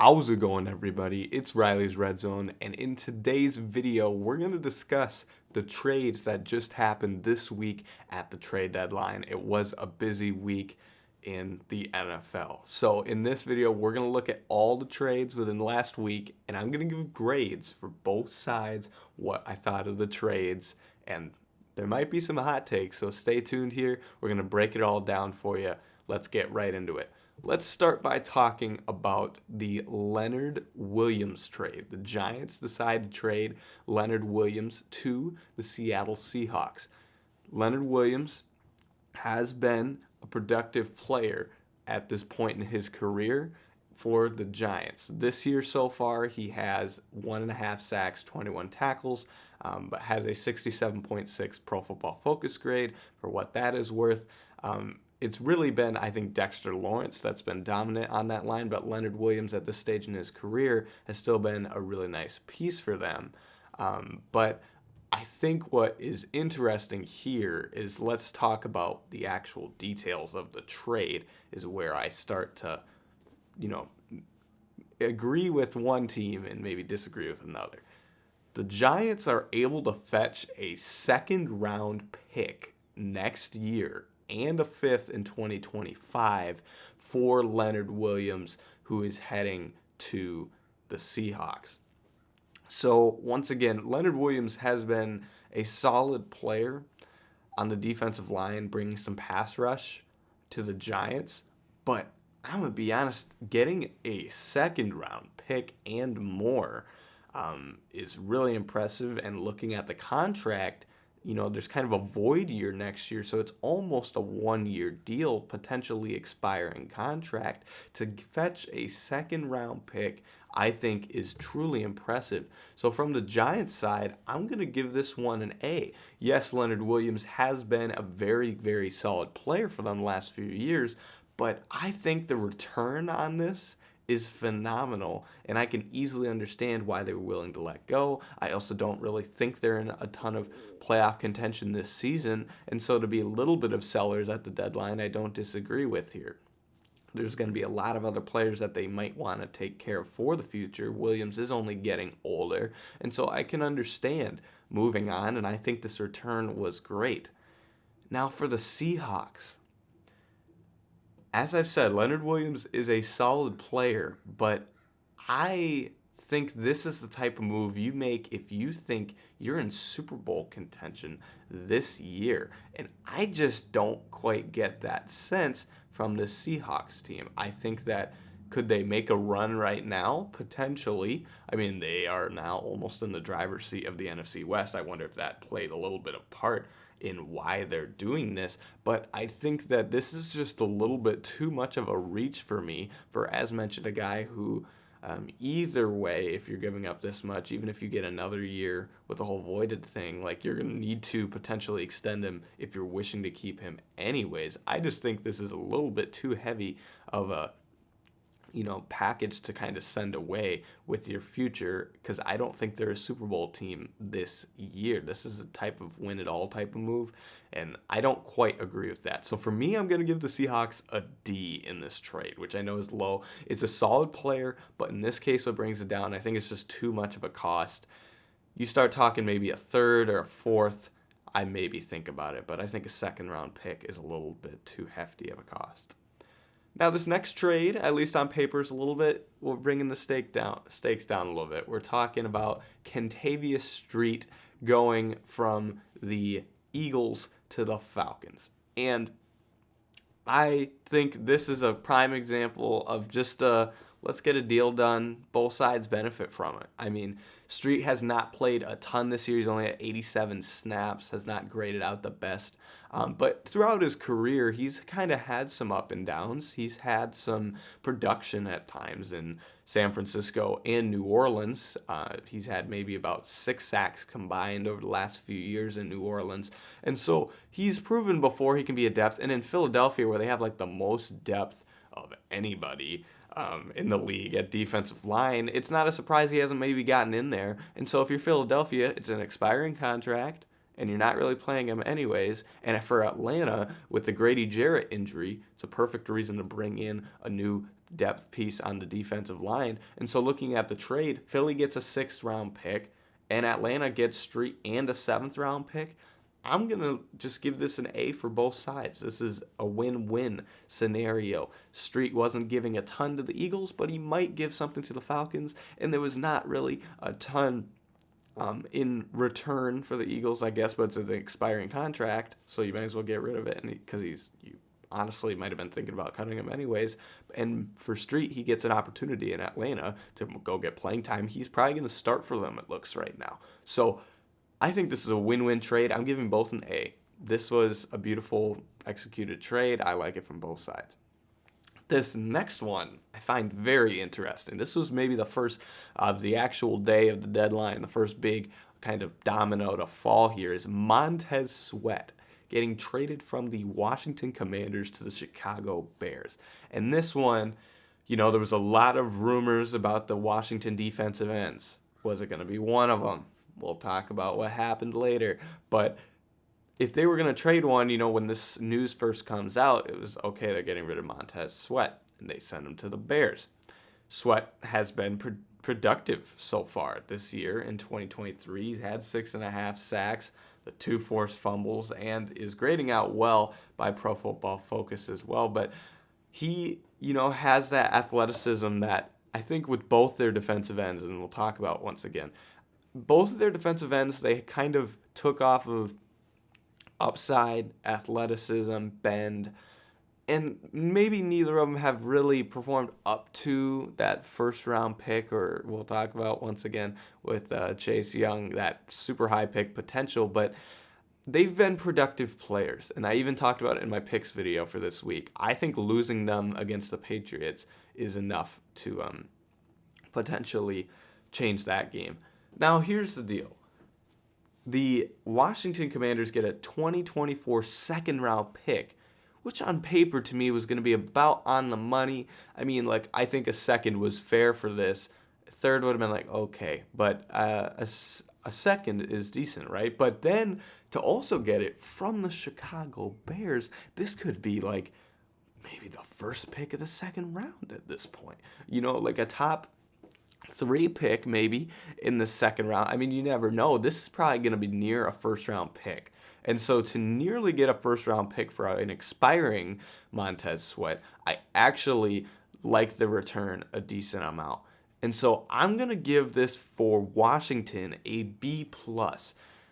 How's it going, everybody? It's Riley's Redzone, and in today's video, we're going to discuss the trades that just happened this week at the trade deadline. It was a busy week in the NFL. So in this video, we're going to look at all the trades within the last week, and I'm going to give grades for both sides, what I thought of the trades, and there might be some hot takes, so stay tuned here. We're going to break it all down for you. Let's get right into it. Let's start by talking about the Leonard Williams trade. The Giants decided to trade Leonard Williams to the Seattle Seahawks. Leonard Williams has been a productive player at this point in his career for the Giants. This year so far, he has 1.5 sacks, 21 tackles, but has a 67.6 Pro Football Focus grade for what that is worth. It's really been, I think, Dexter Lawrence that's been dominant on that line, but Leonard Williams at this stage in his career has still been a really nice piece for them. But I think what is interesting here is let's talk about the actual details of the trade is where I start to, agree with one team and maybe disagree with another. The Giants are able to fetch a second-round pick next year and a fifth in 2025 for Leonard Williams, who is heading to the Seahawks. So once again, Leonard Williams has been a solid player on the defensive line, bringing some pass rush to the Giants. But I'm going to be honest, getting a second-round pick and more is really impressive. And looking at the contract, there's kind of a void year next year, so it's almost a 1-year deal, potentially expiring contract. To fetch a second-round pick, I think, is truly impressive. So from the Giants side, I'm going to give this one an A. Yes, Leonard Williams has been a very, very solid player for them the last few years, but I think the return on this is phenomenal, and I can easily understand why they were willing to let go. I also don't really think they're in a ton of playoff contention this season, and so to be a little bit of sellers at the deadline, I don't disagree with here. There's going to be a lot of other players that they might want to take care of for the future. Williams is only getting older, and so I can understand moving on, and I think this return was great. Now for the Seahawks. As I've said, Leonard Williams is a solid player, but I think this is the type of move you make if you think you're in Super Bowl contention this year. And I just don't quite get that sense from the Seahawks team. I think that could they make a run right now? Potentially. I mean, they are now almost in the driver's seat of the NFC West. I wonder if that played a little bit of part in why they're doing this, but I think that this is just a little bit too much of a reach for me for, as mentioned, a guy who either way, if you're giving up this much, even if you get another year with the whole voided thing, like you're going to need to potentially extend him if you're wishing to keep him anyways. I just think this is a little bit too heavy of a package to kind of send away with your future, because I don't think they're a Super Bowl team this year. This is a type of win-it-all type of move, and I don't quite agree with that. So for me, I'm going to give the Seahawks a D in this trade, which I know is low. It's a solid player, but in this case, what brings it down, I think it's just too much of a cost. You start talking maybe a third or a fourth, I maybe think about it, but I think a second-round pick is a little bit too hefty of a cost. Now, this next trade, at least on paper, is a little bit, we're bringing the stakes down a little bit. We're talking about Kentavius Street going from the Eagles to the Falcons. And I think this is a prime example of just let's get a deal done. Both sides benefit from it. I mean, Street has not played a ton this year. He's only at 87 snaps, has not graded out the best. But throughout his career, he's kind of had some up and downs. He's had some production at times in San Francisco and New Orleans. He's had maybe about 6 sacks combined over the last few years in New Orleans. And so he's proven before he can be a depth. And in Philadelphia, where they have like the most depth of anybody in the league at defensive line, it's not a surprise he hasn't maybe gotten in there. And so if you're Philadelphia, it's an expiring contract, and you're not really playing him anyways. And for Atlanta, with the Grady Jarrett injury, it's a perfect reason to bring in a new depth piece on the defensive line. And so looking at the trade, Philly gets a 6th-round pick, and Atlanta gets Street and a 7th-round pick. I'm going to just give this an A for both sides. This is a win-win scenario. Street wasn't giving a ton to the Eagles, but he might give something to the Falcons, and there was not really a ton in return for the Eagles, I guess, but it's an expiring contract, so you might as well get rid of it because you honestly might have been thinking about cutting him anyways. And for Street, he gets an opportunity in Atlanta to go get playing time. He's probably going to start for them, it looks right now. So I think this is a win-win trade. I'm giving both an A. This was a beautiful executed trade. I like it from both sides. This next one I find very interesting. This was maybe the first the actual day of the deadline, the first big kind of domino to fall here is Montez Sweat getting traded from the Washington Commanders to the Chicago Bears. And this one, there was a lot of rumors about the Washington defensive ends. Was it going to be one of them? We'll talk about what happened later. But if they were going to trade one, when this news first comes out, it was, okay, they're getting rid of Montez Sweat, and they send him to the Bears. Sweat has been productive so far this year in 2023. He's had 6.5 sacks, the 2 forced fumbles, and is grading out well by Pro Football Focus as well. But he, has that athleticism that I think with both their defensive ends, and we'll talk about once again, both of their defensive ends, they kind of took off of upside, athleticism, bend, and maybe neither of them have really performed up to that 1st-round pick, or we'll talk about once again with Chase Young, that super high pick potential, but they've been productive players, and I even talked about it in my picks video for this week. I think losing them against the Patriots is enough to potentially change that game. Now, here's the deal. The Washington Commanders get a 2024 2nd-round pick, which on paper to me was going to be about on the money. I mean, I think a 2nd was fair for this. 3rd would have been okay, but a 2nd is decent, right? But then to also get it from the Chicago Bears, this could be maybe the 1st pick of the 2nd round at this point. A top 3 pick maybe in the 2nd round. I mean, you never know. This is probably going to be near a 1st-round pick. And so to nearly get a 1st-round pick for an expiring Montez Sweat, I actually like the return a decent amount. And so I'm going to give this for Washington a B+.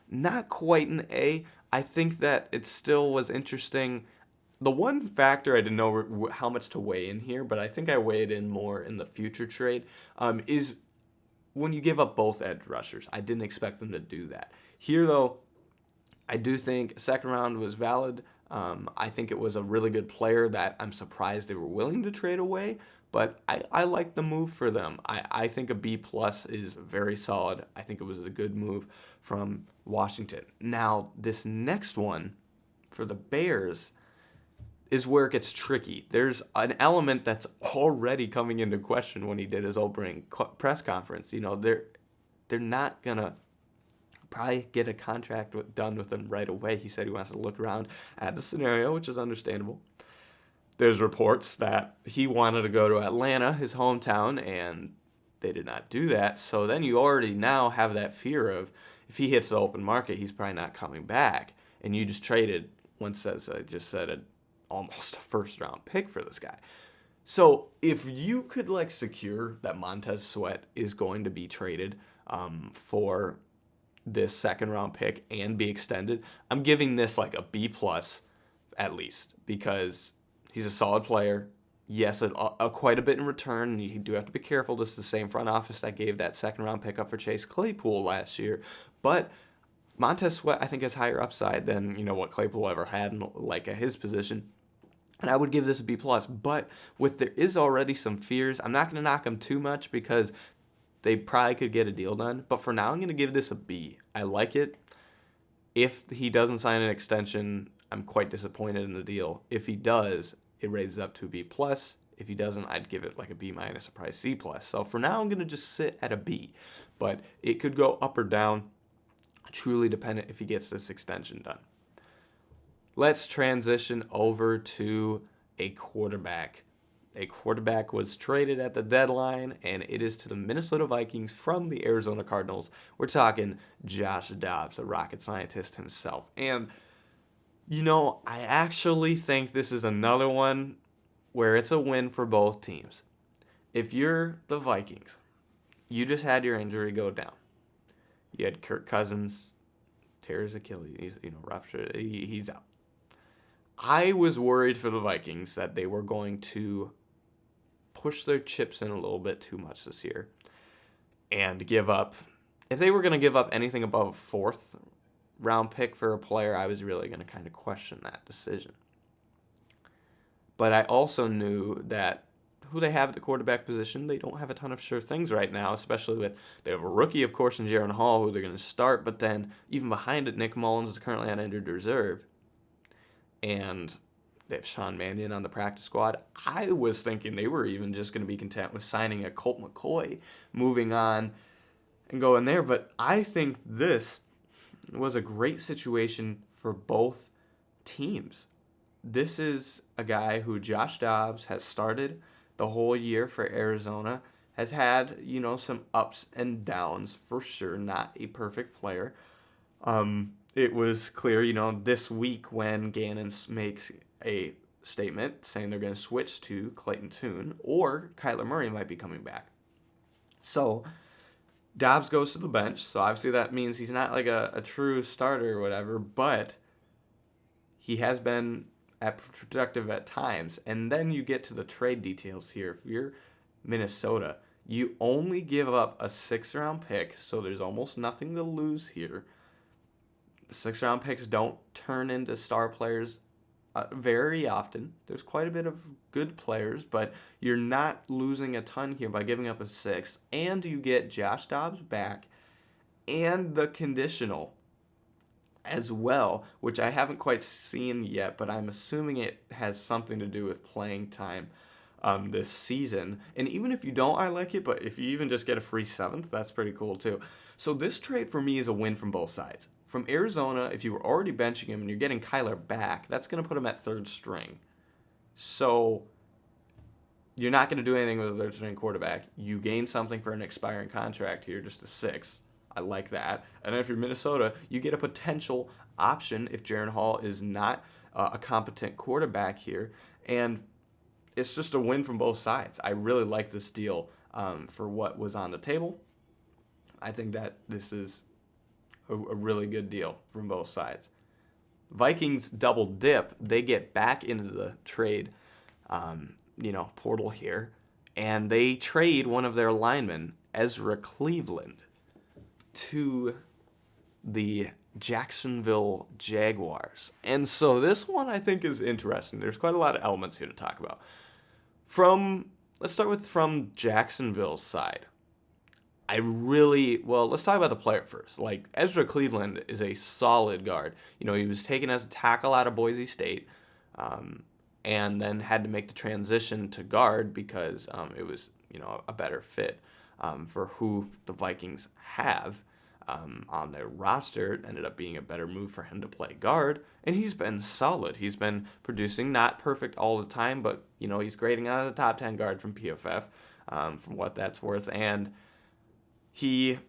Not quite an A. I think that it still was interesting. The one factor I didn't know how much to weigh in here, but I think I weighed in more in the future trade, is when you give up both edge rushers. I didn't expect them to do that. Here, though, I do think 2nd round was valid. I think it was a really good player that I'm surprised they were willing to trade away, but I like the move for them. I think a B+ is very solid. I think it was a good move from Washington. Now, this next one for the Bears is where it gets tricky. There's an element that's already coming into question when he did his opening press conference. They're not going to probably get a contract done with him right away. He said he wants to look around at the scenario, which is understandable. There's reports that he wanted to go to Atlanta, his hometown, and they did not do that. So then you already now have that fear of if he hits the open market, he's probably not coming back. And you just traded, once as I just said, almost a 1st-round pick for this guy. So if you could secure that Montez Sweat is going to be traded for this 2nd-round pick and be extended, I'm giving this a B+ at least, because he's a solid player. Yes, quite a bit in return. You do have to be careful. This is the same front office that gave that 2nd-round pick up for Chase Claypool last year. But Montez Sweat, I think, has higher upside than what Claypool ever had at his position. And I would give this a B+. But there is already some fears. I'm not going to knock him too much because they probably could get a deal done. But for now, I'm going to give this a B. I like it. If he doesn't sign an extension, I'm quite disappointed in the deal. If he does, it raises up to a B+. If he doesn't, I'd give it a B-, a probably C+. So for now, I'm going to just sit at a B. But it could go up or down, truly dependent if he gets this extension done. Let's transition over to a quarterback. A quarterback was traded at the deadline, and it is to the Minnesota Vikings from the Arizona Cardinals. We're talking Josh Dobbs, a rocket scientist himself. And, I actually think this is another one where it's a win for both teams. If you're the Vikings, you just had your injury go down. You had Kirk Cousins tear his Achilles, ruptured. He's out. I was worried for the Vikings that they were going to push their chips in a little bit too much this year and give up. If they were going to give up anything above a fourth round pick for a player, I was really going to kind of question that decision. But I also knew that who they have at the quarterback position, they don't have a ton of sure things right now, especially with, they have a rookie, of course, in Jaron Hall, who they're going to start, but then even behind it, Nick Mullins is currently on injured reserve. And they have Sean Mannion on the practice squad. I was thinking they were even just going to be content with signing a Colt McCoy, moving on and going there. But I think this was a great situation for both teams. This is a guy who Josh Dobbs has started the whole year for Arizona, has had, some ups and downs for sure, not a perfect player. It was clear, this week when Gannon makes a statement saying they're going to switch to Clayton Tune or Kyler Murray might be coming back. So Dobbs goes to the bench, so obviously that means he's not like a true starter or whatever, but he has been productive at times. And then you get to the trade details here. If you're Minnesota, you only give up a 6th-round pick, so there's almost nothing to lose here. 6th-round picks don't turn into star players very often. There's quite a bit of good players, but you're not losing a ton here by giving up a 6th, and you get Josh Dobbs back and the conditional as well, which I haven't quite seen yet, but I'm assuming it has something to do with playing time this season. And even if you don't, I like it, but if you even just get a free 7th, that's pretty cool too. So this trade for me is a win from both sides. From Arizona, if you were already benching him and you're getting Kyler back, that's going to put him at 3rd string. So you're not going to do anything with a 3rd string quarterback. You gain something for an expiring contract here, just a 6th. I like that. And then if you're Minnesota, you get a potential option if Jaron Hall is not a competent quarterback here. And it's just a win from both sides. I really like this deal for what was on the table. I think that this is a really good deal from both sides. Vikings double dip. They get back into the trade, portal here, and they trade one of their linemen, Ezra Cleveland, to the Jacksonville Jaguars. And so this one I think is interesting. There's quite a lot of elements here to talk about. Let's start from Jacksonville's side. Let's talk about the player first. Like, Ezra Cleveland is a solid guard. He was taken as a tackle out of Boise State, and then had to make the transition to guard because it was, a better fit for who the Vikings have on their roster. It ended up being a better move for him to play guard, and he's been solid. He's been producing, not perfect all the time, but, he's grading out as a top 10 guard from PFF, from what that's worth, and he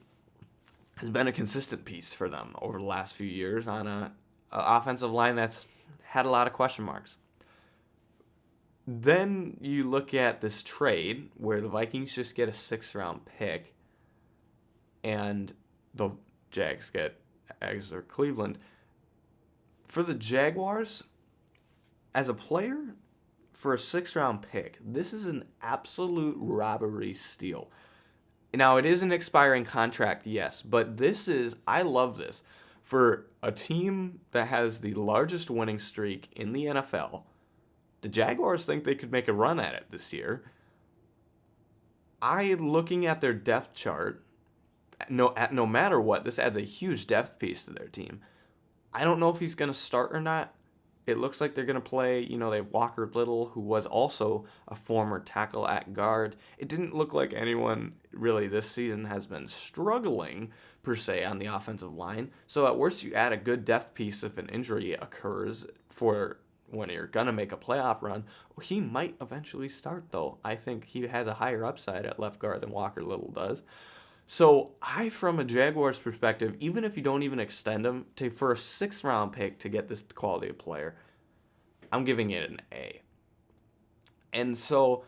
has been a consistent piece for them over the last few years on a offensive line that's had a lot of question marks. Then you look at this trade where the Vikings just get a 6th-round pick and the Jags get Ezra Cleveland. For the Jaguars, as a player, for a 6th-round pick, this is an absolute robbery steal. Now, it is an expiring contract, yes, but I love this. For a team that has the largest winning streak in the NFL, the Jaguars think they could make a run at it this year. Looking at their depth chart, no matter what, this adds a huge depth piece to their team. I don't know if he's going to start or not. It looks like they're going to play, they have Walker Little, who was also a former tackle at guard. It didn't look like anyone really this season has been struggling, per se, on the offensive line. So at worst, you add a good depth piece if an injury occurs for when you're going to make a playoff run. He might eventually start, though. I think he has a higher upside at left guard than Walker Little does. So from a Jaguars perspective, even if you don't even extend him for a 6th-round pick to get this quality of player, I'm giving it an A. And so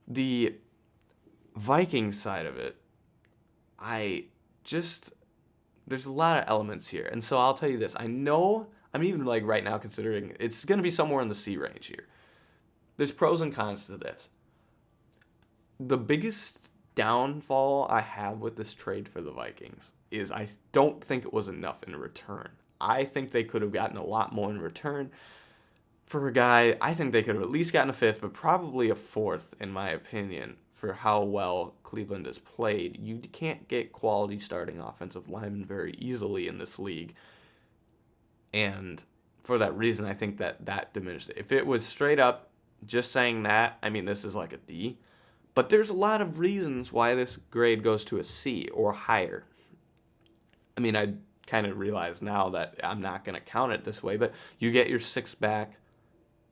the Vikings side of it, there's a lot of elements here. And so I'll tell you this. I know I'm even like right now considering it's going to be somewhere in the C range here. There's pros and cons to this. The biggest downfall I have with this trade for the Vikings is I don't think it was enough in return. I think they could have gotten a lot more in return for a guy. I think they could have at least gotten a 5th, but probably a 4th, in my opinion, for how well Cleveland has played. You can't get quality starting offensive linemen very easily in this league. And for that reason, I think that diminished it. If it was straight up just saying that, I mean, this is like a D. But there's a lot of reasons why this grade goes to a C or higher. I mean, I kind of realize now that I'm not going to count it this way, but you get your 6th back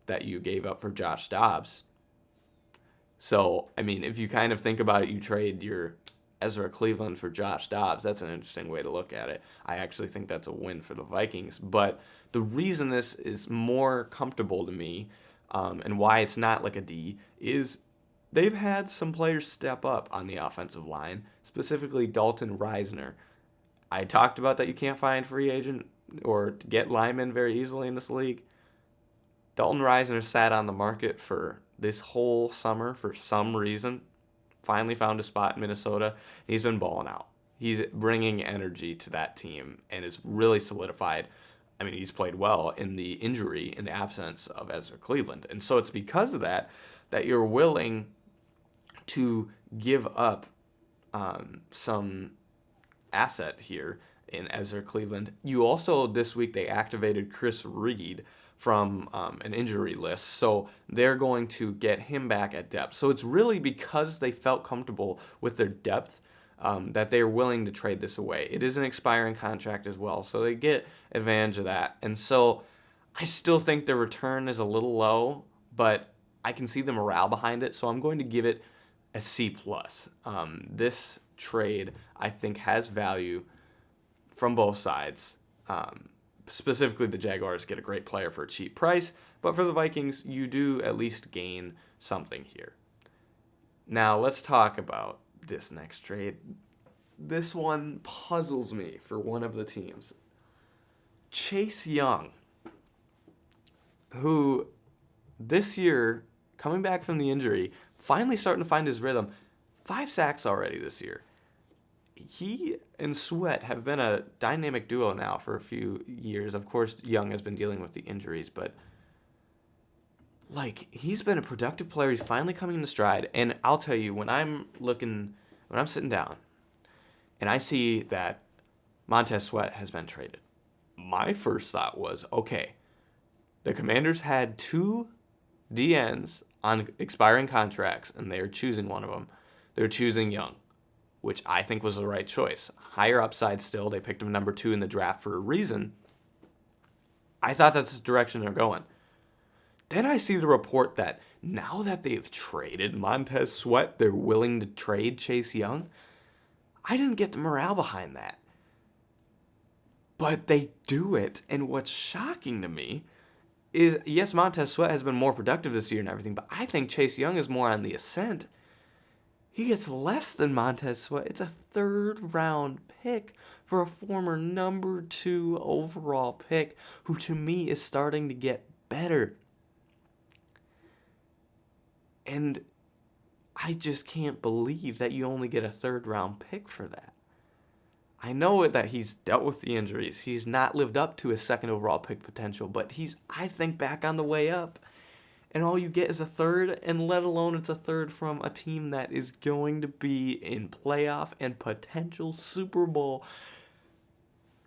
that you gave up for Josh Dobbs. So, I mean, if you kind of think about it, you trade your Ezra Cleveland for Josh Dobbs. That's an interesting way to look at it. I actually think that's a win for the Vikings. But the reason this is more comfortable to me and why it's not like a D is they've had some players step up on the offensive line, specifically Dalton Risner. I talked about that you can't find free agent or to get linemen very easily in this league. Dalton Risner sat on the market for this whole summer for some reason. Finally found a spot in Minnesota. He's been balling out. He's bringing energy to that team and is really solidified. I mean, he's played well in the absence of Ezra Cleveland. And so it's because of that you're willing to give up some asset here in Ezra Cleveland. You also, this week, they activated Chris Reed from an injury list, so they're going to get him back at depth. So it's really because they felt comfortable with their depth that they're willing to trade this away. It is an expiring contract as well, so they get advantage of that. And so I still think the return is a little low, but I can see the morale behind it, so I'm going to give it a C+. This trade, I think, has value from both sides. Specifically, the Jaguars get a great player for a cheap price, but for the Vikings, you do at least gain something here. Now, let's talk about this next trade. This one puzzles me for one of the teams. Chase Young, who this year, coming back from the injury, finally starting to find his rhythm. 5 sacks already this year. He and Sweat have been a dynamic duo now for a few years. Of course, Young has been dealing with the injuries, but he's been a productive player. He's finally coming into stride. And I'll tell you, when I'm sitting down and I see that Montez Sweat has been traded, my first thought was, okay, the Commanders had 2 DNs on expiring contracts, and they are choosing one of them. They're choosing Young, which I think was the right choice. Higher upside still. They picked him number 2 in the draft for a reason. I thought that's the direction they're going. Then I see the report that now that they've traded Montez Sweat, they're willing to trade Chase Young. I didn't get the morale behind that. But they do it, and what's shocking to me is, yes, Montez Sweat has been more productive this year and everything, but I think Chase Young is more on the ascent. He gets less than Montez Sweat. It's a 3rd-round pick for a former number 2 overall pick who, to me, is starting to get better. And I just can't believe that you only get a 3rd-round pick for that. I know that he's dealt with the injuries. He's not lived up to his 2nd overall pick potential, but he's, I think, back on the way up. And all you get is a 3rd, and let alone it's a 3rd from a team that is going to be in playoff and potential Super Bowl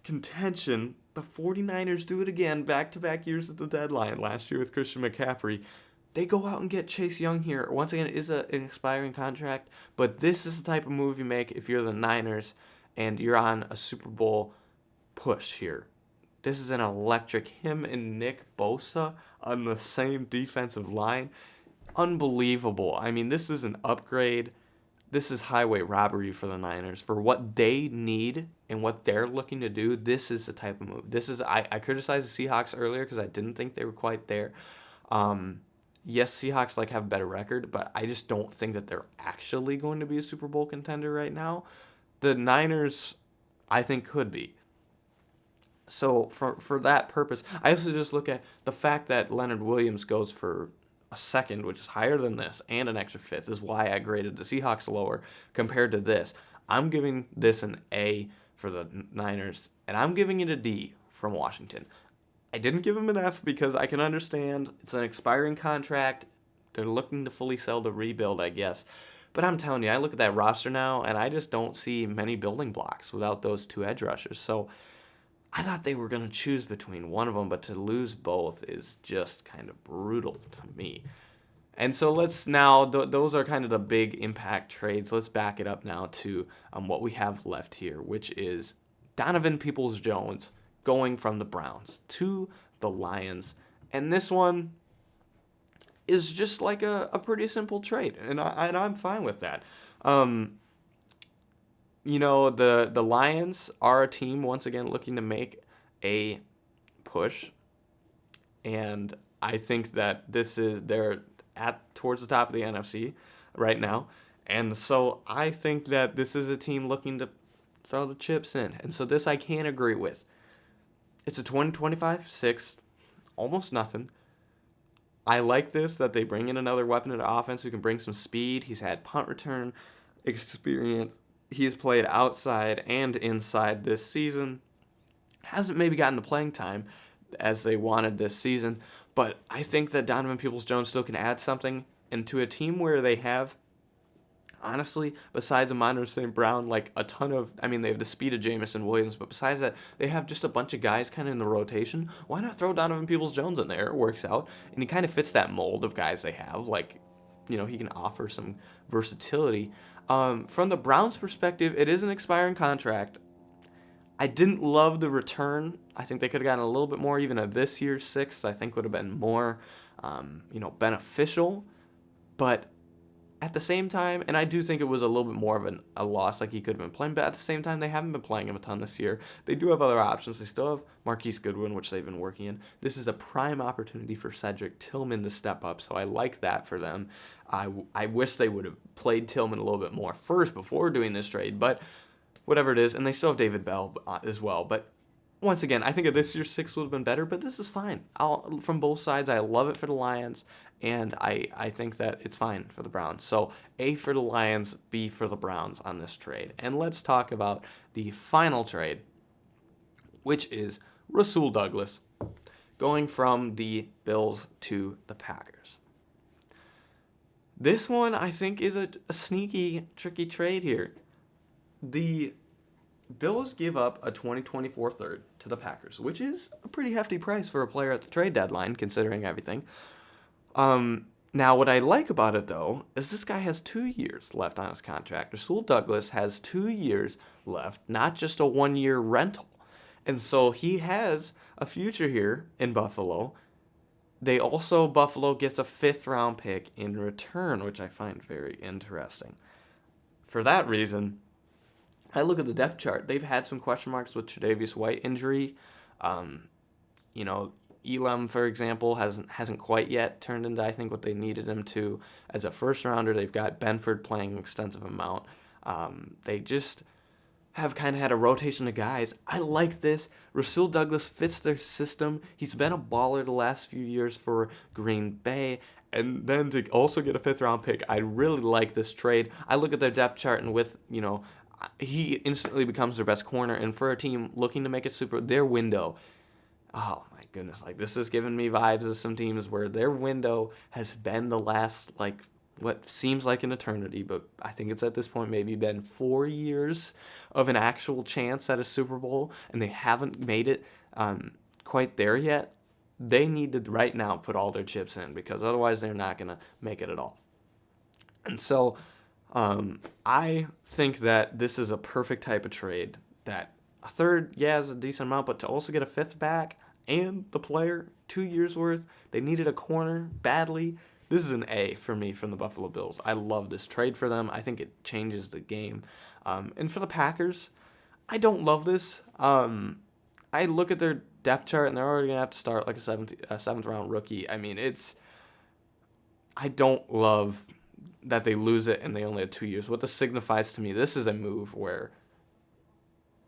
contention. The 49ers do it again, back-to-back years at the deadline. Last year with Christian McCaffrey. They go out and get Chase Young here. Once again, it is an expiring contract, but this is the type of move you make if you're the Niners and you're on a Super Bowl push here. This is an electric. Him and Nick Bosa on the same defensive line. Unbelievable. I mean, this is an upgrade. This is highway robbery for the Niners. For what they need and what they're looking to do, this is the type of move. This is I criticized the Seahawks earlier because I didn't think they were quite there. Yes, Seahawks have a better record, but I just don't think that they're actually going to be a Super Bowl contender right now. The Niners, I think, could be. So for that purpose, I also just look at the fact that Leonard Williams goes for a second, which is higher than this, and an extra fifth, is why I graded the Seahawks lower compared to this. I'm giving this an A for the Niners, and I'm giving it a D from Washington. I didn't give him an F because I can understand it's an expiring contract. They're looking to fully sell the rebuild, I guess. But I'm telling you, I look at that roster now, and I just don't see many building blocks without those two edge rushers. So I thought they were going to choose between one of them, but to lose both is just kind of brutal to me. And so let's now, those are kind of the big impact trades. Let's back it up now to what we have left here, which is Donovan Peoples-Jones going from the Browns to the Lions. And this one is just like a pretty simple trade, and I'm fine with that. You know, the Lions are a team, once again, looking to make a push. And I think that they're towards the top of the NFC right now. And so I think that this is a team looking to throw the chips in. And so this I can't agree with. It's a 20-25-6, almost nothing. I like this, that they bring in another weapon into offense who can bring some speed. He's had punt return experience. He's played outside and inside this season. Hasn't maybe gotten the playing time as they wanted this season, but I think that Donovan Peoples-Jones still can add something. And to a team where they have, honestly, besides Amon St. Brown, a ton of, they have the speed of Jamison Williams, but besides that, they have just a bunch of guys kind of in the rotation. Why not throw Donovan Peoples-Jones in there? It works out, and he kind of fits that mold of guys they have. He can offer some versatility. From the Browns' perspective, it is an expiring contract. I didn't love the return. I think they could have gotten a little bit more. Even at this year's sixth, I think would have been more, beneficial. But at the same time, and I do think it was a little bit more of a loss, he could have been playing. But at the same time, they haven't been playing him a ton this year. They do have other options. They still have Marquise Goodwin, which they've been working in. This is a prime opportunity for Cedric Tillman to step up, so I like that for them. I wish they would have played Tillman a little bit more first before doing this trade, but whatever it is. And they still have David Bell as well. But once again, I think this year's six would have been better, but this is fine. From both sides, I love it for the Lions, and I think that it's fine for the Browns. So A for the Lions, B for the Browns on this trade. And let's talk about the final trade, which is Rasul Douglas going from the Bills to the Packers. This one, I think, is a sneaky, tricky trade here. The Bills give up a 2024 third to the Packers, which is a pretty hefty price for a player at the trade deadline, considering everything. Now, what I like about it, though, is this guy has 2 years left on his contract. Rasul Douglas has 2 years left, not just a 1-year rental. And so he has a future here in Buffalo. Buffalo gets a 5th-round pick in return, which I find very interesting. For that reason, I look at the depth chart. They've had some question marks with Kentavius White injury. Elam, for example, hasn't quite yet turned into, I think, what they needed him to as a first-rounder. They've got Benford playing an extensive amount. They just have kind of had a rotation of guys. I like this. Rasul Douglas fits their system. He's been a baller the last few years for Green Bay. And then to also get a 5th-round pick, I really like this trade. I look at their depth chart, and he instantly becomes their best corner. And for a team looking to make it their window, oh my goodness, this is giving me vibes of some teams where their window has been the last, what seems like an eternity, but I think it's at this point maybe been 4 years of an actual chance at a Super Bowl, and they haven't made it quite there yet. They need to right now put all their chips in, because otherwise they're not going to make it at all. And so I think that this is a perfect type of trade that A third, yeah, is a decent amount, but to also get a fifth back and the player, 2 years worth, they needed a corner badly. This is an A for me from the Buffalo Bills. I love this trade for them. I think it changes the game. And for the Packers, I don't love this. I look at their depth chart, and they're already going to have to start like a seventh round rookie. I mean, I don't love that they lose it and they only had 2 years. What this signifies to me, this is a move where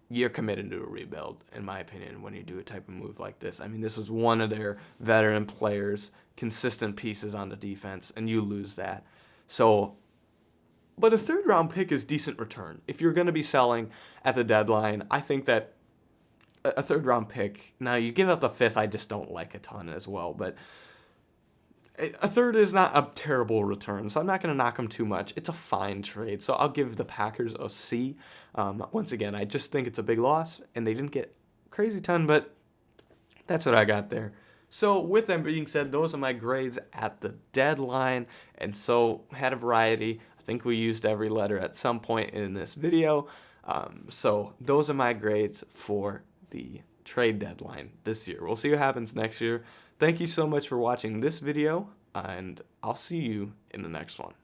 you're committed to a rebuild, in my opinion, when you do a type of move like this. I mean, this was one of their veteran players, consistent pieces on the defense, and you lose that. So, but a third-round pick is decent return. If you're going to be selling at the deadline, I think that a third-round pick, now you give up the fifth, I just don't like a ton as well, but a third is not a terrible return, so I'm not going to knock them too much. It's a fine trade, so I'll give the Packers a C. Once again, I just think it's a big loss, and they didn't get crazy ton, but that's what I got there. So with that being said, those are my grades at the deadline, and so had a variety. I think we used every letter at some point in this video. So those are my grades for the trade deadline this year. We'll see what happens next year. Thank you so much for watching this video, and I'll see you in the next one.